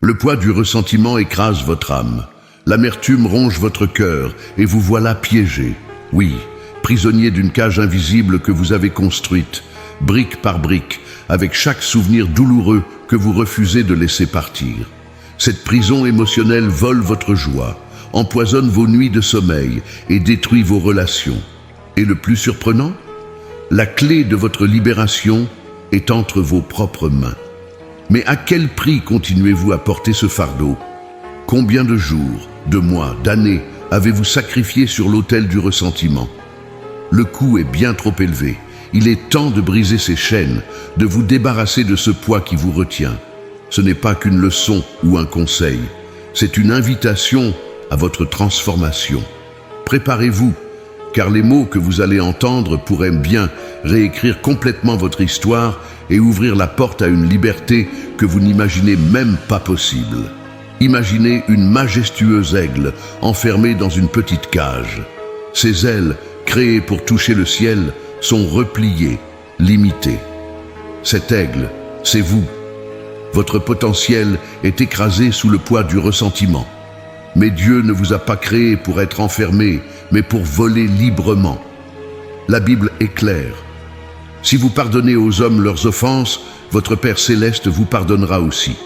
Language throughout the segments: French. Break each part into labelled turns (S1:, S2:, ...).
S1: Le poids du ressentiment écrase votre âme. L'amertume ronge votre cœur et vous voilà piégé. Oui, prisonnier d'une cage invisible que vous avez construite, brique par brique, avec chaque souvenir douloureux que vous refusez de laisser partir. Cette prison émotionnelle vole votre joie, empoisonne vos nuits de sommeil et détruit vos relations. Et le plus surprenant, la clé de votre libération est entre vos propres mains. Mais à quel prix continuez-vous à porter ce fardeau? Combien de jours, de mois, d'années avez-vous sacrifié sur l'autel du ressentiment? Le coût est bien trop élevé. Il est temps de briser ces chaînes, de vous débarrasser de ce poids qui vous retient. Ce n'est pas qu'une leçon ou un conseil, c'est une invitation à votre transformation. Préparez-vous, car les mots que vous allez entendre pourraient bien réécrire complètement votre histoire et ouvrir la porte à une liberté que vous n'imaginez même pas possible. Imaginez une majestueuse aigle enfermée dans une petite cage. Ses ailes, créées pour toucher le ciel, sont repliées, limitées. Cet aigle, c'est vous. Votre potentiel est écrasé sous le poids du ressentiment. Mais Dieu ne vous a pas créé pour être enfermé, mais pour voler librement. La Bible est claire. Si vous pardonnez aux hommes leurs offenses, votre Père céleste vous pardonnera aussi.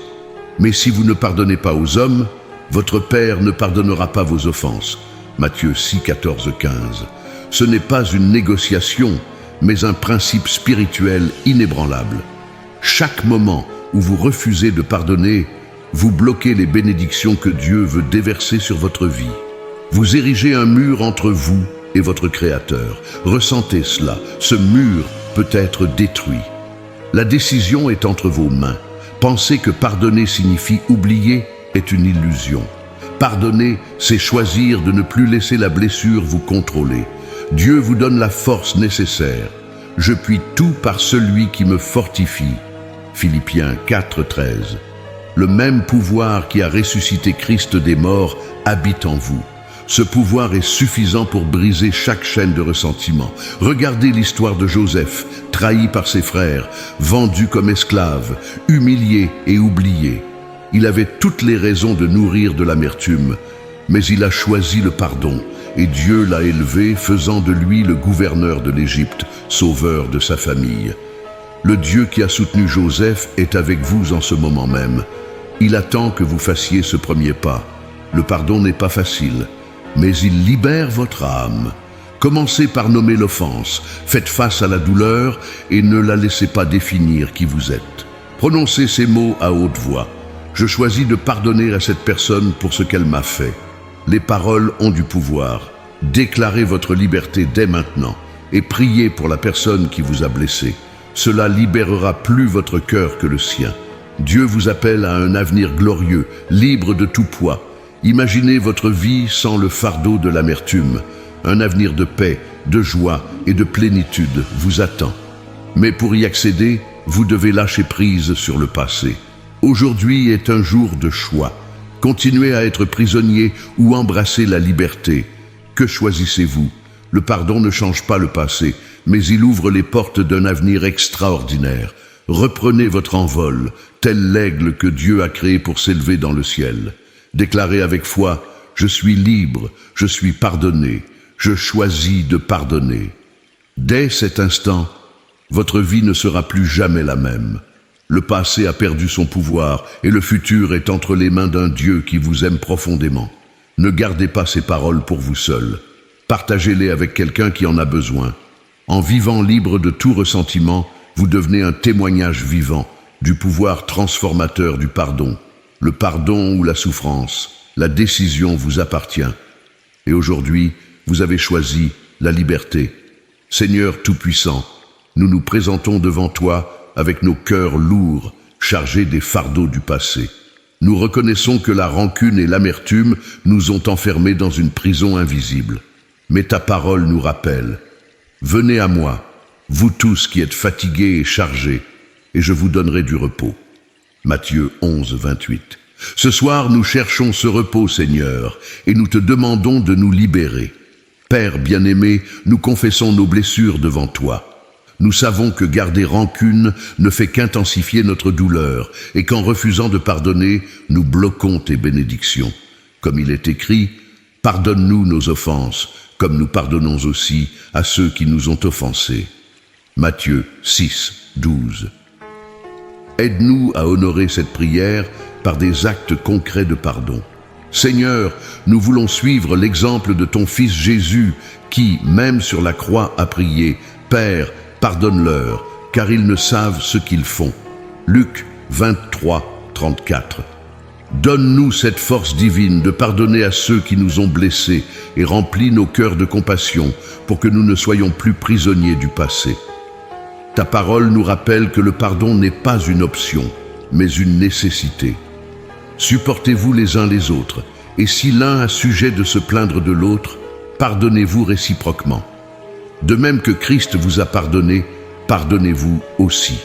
S1: Mais si vous ne pardonnez pas aux hommes, votre Père ne pardonnera pas vos offenses. Matthieu 6, 14, 15. Ce n'est pas une négociation, mais un principe spirituel inébranlable. Chaque moment où vous refusez de pardonner, vous bloquez les bénédictions que Dieu veut déverser sur votre vie. Vous érigez un mur entre vous et votre Créateur. Ressentez cela, ce mur peut être détruit. La décision est entre vos mains. Penser que pardonner signifie oublier est une illusion. Pardonner, c'est choisir de ne plus laisser la blessure vous contrôler. Dieu vous donne la force nécessaire. Je puis tout par celui qui me fortifie. Philippiens 4, 13. Le même pouvoir qui a ressuscité Christ des morts habite en vous. Ce pouvoir est suffisant pour briser chaque chaîne de ressentiment. Regardez l'histoire de Joseph, trahi par ses frères, vendu comme esclave, humilié et oublié. Il avait toutes les raisons de nourrir de l'amertume, mais il a choisi le pardon, et Dieu l'a élevé, faisant de lui le gouverneur de l'Égypte, sauveur de sa famille. Le Dieu qui a soutenu Joseph est avec vous en ce moment même. Il attend que vous fassiez ce premier pas. Le pardon n'est pas facile, mais il libère votre âme. Commencez par nommer l'offense, faites face à la douleur et ne la laissez pas définir qui vous êtes. Prononcez ces mots à haute voix. Je choisis de pardonner à cette personne pour ce qu'elle m'a fait. Les paroles ont du pouvoir. Déclarez votre liberté dès maintenant et priez pour la personne qui vous a blessé. Cela libérera plus votre cœur que le sien. Dieu vous appelle à un avenir glorieux, libre de tout poids. Imaginez votre vie sans le fardeau de l'amertume. Un avenir de paix, de joie et de plénitude vous attend. Mais pour y accéder, vous devez lâcher prise sur le passé. Aujourd'hui est un jour de choix. Continuez à être prisonnier ou embrasser la liberté. Que choisissez-vous? Le pardon ne change pas le passé, mais il ouvre les portes d'un avenir extraordinaire. Reprenez votre envol, tel l'aigle que Dieu a créé pour s'élever dans le ciel. Déclarez avec foi, je suis libre, je suis pardonné, je choisis de pardonner. Dès cet instant, votre vie ne sera plus jamais la même. Le passé a perdu son pouvoir et le futur est entre les mains d'un Dieu qui vous aime profondément. Ne gardez pas ces paroles pour vous seul. Partagez-les avec quelqu'un qui en a besoin. En vivant libre de tout ressentiment, vous devenez un témoignage vivant du pouvoir transformateur du pardon. Le pardon ou la souffrance, la décision vous appartient. Et aujourd'hui, vous avez choisi la liberté. Seigneur Tout-Puissant, nous nous présentons devant toi avec nos cœurs lourds, chargés des fardeaux du passé. Nous reconnaissons que la rancune et l'amertume nous ont enfermés dans une prison invisible. Mais ta parole nous rappelle. Venez à moi, vous tous qui êtes fatigués et chargés, et je vous donnerai du repos. Matthieu 11, 28. Ce soir, nous cherchons ce repos, Seigneur, et nous te demandons de nous libérer. Père bien-aimé, nous confessons nos blessures devant toi. Nous savons que garder rancune ne fait qu'intensifier notre douleur et qu'en refusant de pardonner, nous bloquons tes bénédictions. Comme il est écrit, « Pardonne-nous nos offenses, comme nous pardonnons aussi à ceux qui nous ont offensés. » Matthieu 6, 12. Aide-nous à honorer cette prière par des actes concrets de pardon. Seigneur, nous voulons suivre l'exemple de ton Fils Jésus qui, même sur la croix, a prié « Père, pardonne-leur, car ils ne savent ce qu'ils font. » Luc 23, 34. Donne-nous cette force divine de pardonner à ceux qui nous ont blessés et remplis nos cœurs de compassion pour que nous ne soyons plus prisonniers du passé. Ta parole nous rappelle que le pardon n'est pas une option, mais une nécessité. Supportez-vous les uns les autres, et si l'un a sujet de se plaindre de l'autre, pardonnez-vous réciproquement. De même que Christ vous a pardonné, pardonnez-vous aussi.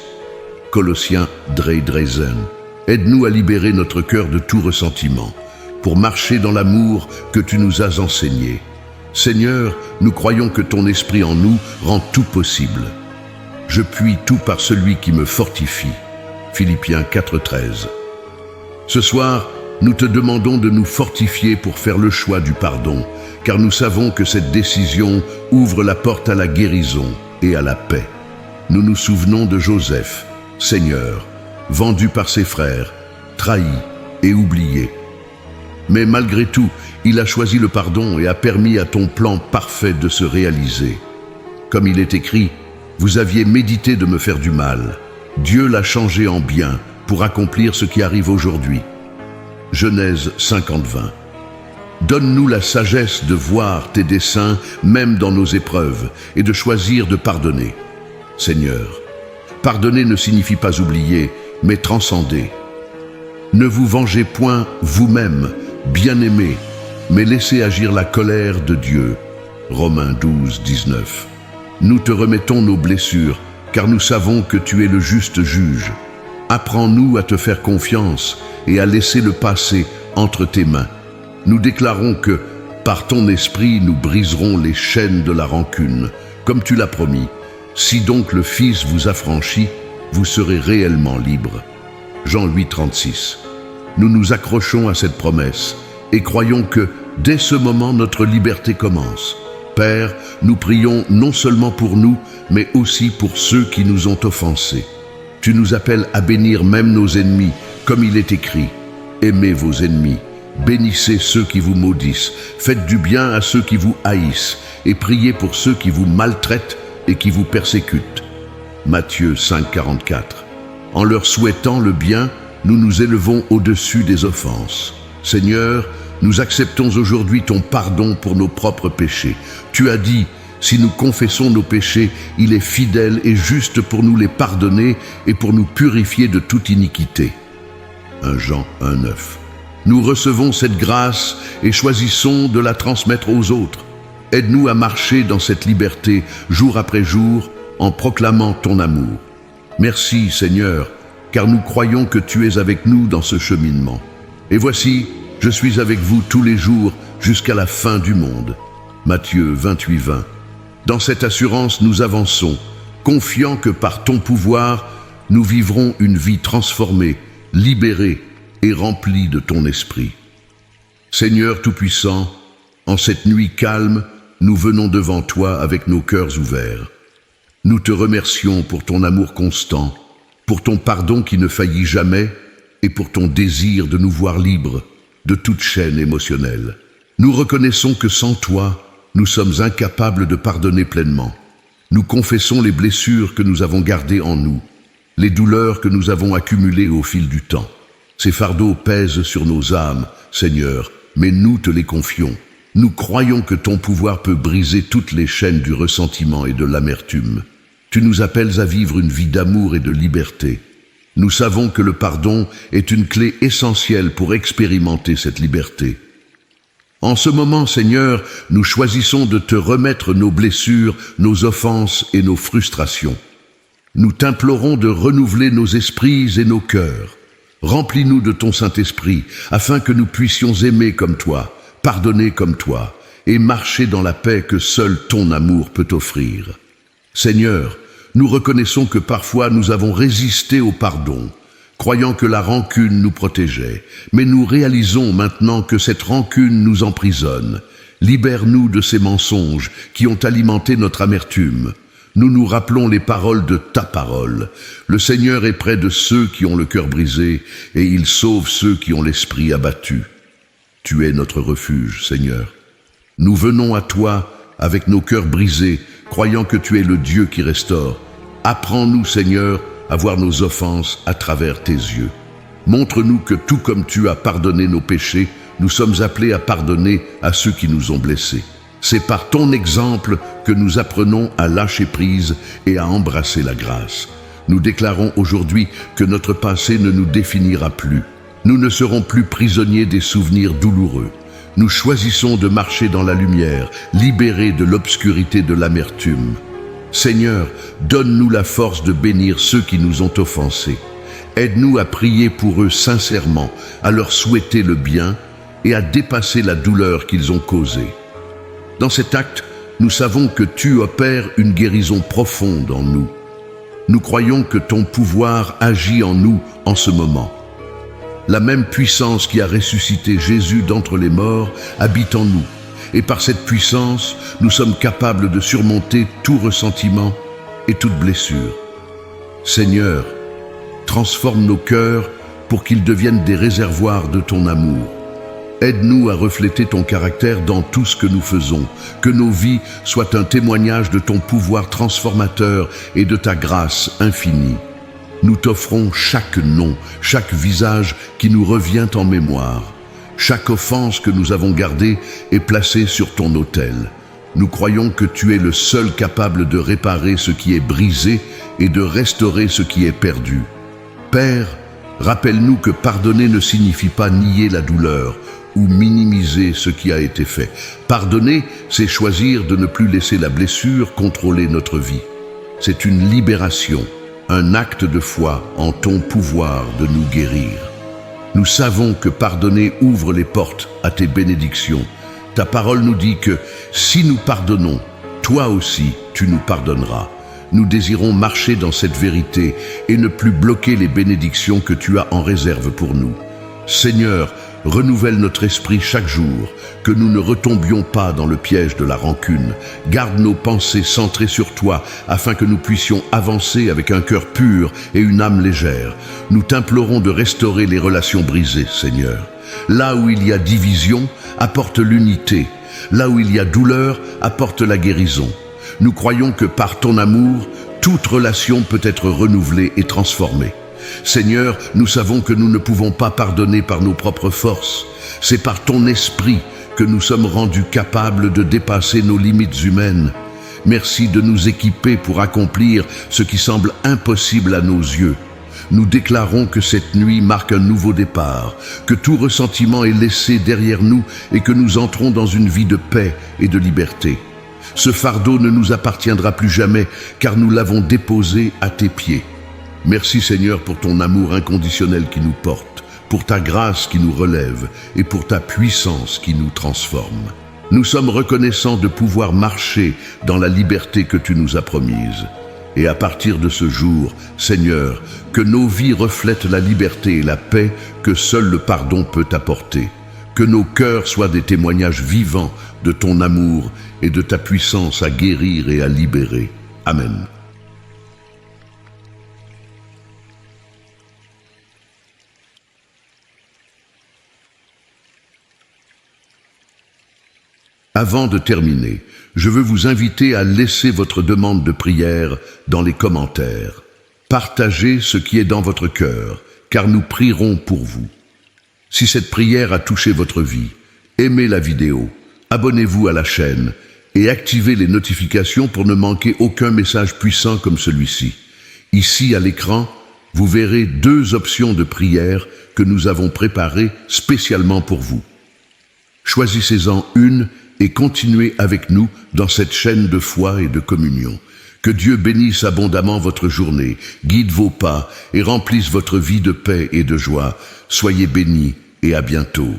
S1: Colossiens Dreisen. Aide-nous à libérer notre cœur de tout ressentiment, pour marcher dans l'amour que tu nous as enseigné. Seigneur, nous croyons que ton esprit en nous rend tout possible. Je puis tout par celui qui me fortifie. Philippiens 4,13. Ce soir, nous te demandons de nous fortifier pour faire le choix du pardon, car nous savons que cette décision ouvre la porte à la guérison et à la paix. Nous nous souvenons de Joseph, Seigneur, vendu par ses frères, trahi et oublié. Mais malgré tout, il a choisi le pardon et a permis à ton plan parfait de se réaliser. Comme il est écrit, « Vous aviez médité de me faire du mal. Dieu l'a changé en bien pour accomplir ce qui arrive aujourd'hui. » Genèse 50:20. Donne-nous la sagesse de voir tes desseins même dans nos épreuves et de choisir de pardonner. Seigneur, pardonner ne signifie pas oublier, mais transcender. Ne vous vengez point vous-même, bien-aimés, mais laissez agir la colère de Dieu. Romains 12:19. Nous te remettons nos blessures, car nous savons que tu es le juste juge. Apprends-nous à te faire confiance et à laisser le passé entre tes mains. Nous déclarons que, par ton esprit, nous briserons les chaînes de la rancune, comme tu l'as promis. Si donc le Fils vous affranchit, vous serez réellement libres. Jean 8:36. Nous nous accrochons à cette promesse et croyons que, dès ce moment, notre liberté commence. Père, nous prions non seulement pour nous, mais aussi pour ceux qui nous ont offensés. Tu nous appelles à bénir même nos ennemis, comme il est écrit. Aimez vos ennemis, bénissez ceux qui vous maudissent, faites du bien à ceux qui vous haïssent, et priez pour ceux qui vous maltraitent et qui vous persécutent. Matthieu 5:44. En leur souhaitant le bien, nous nous élevons au-dessus des offenses. Seigneur, nous acceptons aujourd'hui ton pardon pour nos propres péchés. Tu as dit, si nous confessons nos péchés, il est fidèle et juste pour nous les pardonner et pour nous purifier de toute iniquité. 1 Jean 1:9. Nous recevons cette grâce et choisissons de la transmettre aux autres. Aide-nous à marcher dans cette liberté jour après jour en proclamant ton amour. Merci Seigneur, car nous croyons que tu es avec nous dans ce cheminement. Et voici, je suis avec vous tous les jours jusqu'à la fin du monde. Matthieu 28:20. Dans cette assurance, nous avançons, confiants que par ton pouvoir, nous vivrons une vie transformée, libérée et remplie de ton esprit. Seigneur Tout-Puissant, en cette nuit calme, nous venons devant toi avec nos cœurs ouverts. Nous te remercions pour ton amour constant, pour ton pardon qui ne faillit jamais et pour ton désir de nous voir libres de toute chaîne émotionnelle. Nous reconnaissons que sans toi, nous sommes incapables de pardonner pleinement. Nous confessons les blessures que nous avons gardées en nous, les douleurs que nous avons accumulées au fil du temps. Ces fardeaux pèsent sur nos âmes, Seigneur, mais nous te les confions. Nous croyons que ton pouvoir peut briser toutes les chaînes du ressentiment et de l'amertume. Tu nous appelles à vivre une vie d'amour et de liberté. Nous savons que le pardon est une clé essentielle pour expérimenter cette liberté. En ce moment, Seigneur, nous choisissons de te remettre nos blessures, nos offenses et nos frustrations. Nous t'implorons de renouveler nos esprits et nos cœurs. Remplis-nous de ton Saint-Esprit, afin que nous puissions aimer comme toi, pardonner comme toi, et marcher dans la paix que seul ton amour peut offrir. Seigneur, Nous reconnaissons que parfois nous avons résisté au pardon, croyant que la rancune nous protégeait. Mais nous réalisons maintenant que cette rancune nous emprisonne. Libère-nous de ces mensonges qui ont alimenté notre amertume. Nous nous rappelons les paroles de ta parole. Le Seigneur est près de ceux qui ont le cœur brisé et il sauve ceux qui ont l'esprit abattu. Tu es notre refuge, Seigneur. Nous venons à toi avec nos cœurs brisés, croyant que tu es le Dieu qui restaure. Apprends-nous, Seigneur, à voir nos offenses à travers tes yeux. Montre-nous que tout comme tu as pardonné nos péchés, nous sommes appelés à pardonner à ceux qui nous ont blessés. C'est par ton exemple que nous apprenons à lâcher prise et à embrasser la grâce. Nous déclarons aujourd'hui que notre passé ne nous définira plus. Nous ne serons plus prisonniers des souvenirs douloureux. Nous choisissons de marcher dans la lumière, libérés de l'obscurité de l'amertume. Seigneur, donne-nous la force de bénir ceux qui nous ont offensés. Aide-nous à prier pour eux sincèrement, à leur souhaiter le bien et à dépasser la douleur qu'ils ont causée. Dans cet acte, nous savons que tu opères une guérison profonde en nous. Nous croyons que ton pouvoir agit en nous en ce moment. La même puissance qui a ressuscité Jésus d'entre les morts habite en nous. Et par cette puissance, nous sommes capables de surmonter tout ressentiment et toute blessure. Seigneur, transforme nos cœurs pour qu'ils deviennent des réservoirs de ton amour. Aide-nous à refléter ton caractère dans tout ce que nous faisons, que nos vies soient un témoignage de ton pouvoir transformateur et de ta grâce infinie. Nous t'offrons chaque nom, chaque visage qui nous revient en mémoire. Chaque offense que nous avons gardée est placée sur ton autel. Nous croyons que tu es le seul capable de réparer ce qui est brisé et de restaurer ce qui est perdu. Père, rappelle-nous que pardonner ne signifie pas nier la douleur ou minimiser ce qui a été fait. Pardonner, c'est choisir de ne plus laisser la blessure contrôler notre vie. C'est une libération, un acte de foi en ton pouvoir de nous guérir. Nous savons que pardonner ouvre les portes à tes bénédictions. Ta parole nous dit que si nous pardonnons, toi aussi tu nous pardonneras. Nous désirons marcher dans cette vérité et ne plus bloquer les bénédictions que tu as en réserve pour nous. Seigneur, renouvelle notre esprit chaque jour, que nous ne retombions pas dans le piège de la rancune. Garde nos pensées centrées sur toi, afin que nous puissions avancer avec un cœur pur et une âme légère. Nous t'implorons de restaurer les relations brisées, Seigneur. Là où il y a division, apporte l'unité. Là où il y a douleur, apporte la guérison. Nous croyons que par ton amour, toute relation peut être renouvelée et transformée. Seigneur, nous savons que nous ne pouvons pas pardonner par nos propres forces. C'est par ton esprit que nous sommes rendus capables de dépasser nos limites humaines. Merci de nous équiper pour accomplir ce qui semble impossible à nos yeux. Nous déclarons que cette nuit marque un nouveau départ, que tout ressentiment est laissé derrière nous et que nous entrons dans une vie de paix et de liberté. Ce fardeau ne nous appartiendra plus jamais, car nous l'avons déposé à tes pieds. Merci Seigneur pour ton amour inconditionnel qui nous porte, pour ta grâce qui nous relève et pour ta puissance qui nous transforme. Nous sommes reconnaissants de pouvoir marcher dans la liberté que tu nous as promise. Et à partir de ce jour, Seigneur, que nos vies reflètent la liberté et la paix que seul le pardon peut apporter. Que nos cœurs soient des témoignages vivants de ton amour et de ta puissance à guérir et à libérer. Amen. Avant de terminer, je veux vous inviter à laisser votre demande de prière dans les commentaires. Partagez ce qui est dans votre cœur, car nous prierons pour vous. Si cette prière a touché votre vie, aimez la vidéo, abonnez-vous à la chaîne et activez les notifications pour ne manquer aucun message puissant comme celui-ci. Ici à l'écran, vous verrez 2 options de prière que nous avons préparées spécialement pour vous. Choisissez-en une et continuez avec nous dans cette chaîne de foi et de communion. Que Dieu bénisse abondamment votre journée, guide vos pas et remplisse votre vie de paix et de joie. Soyez bénis et à bientôt.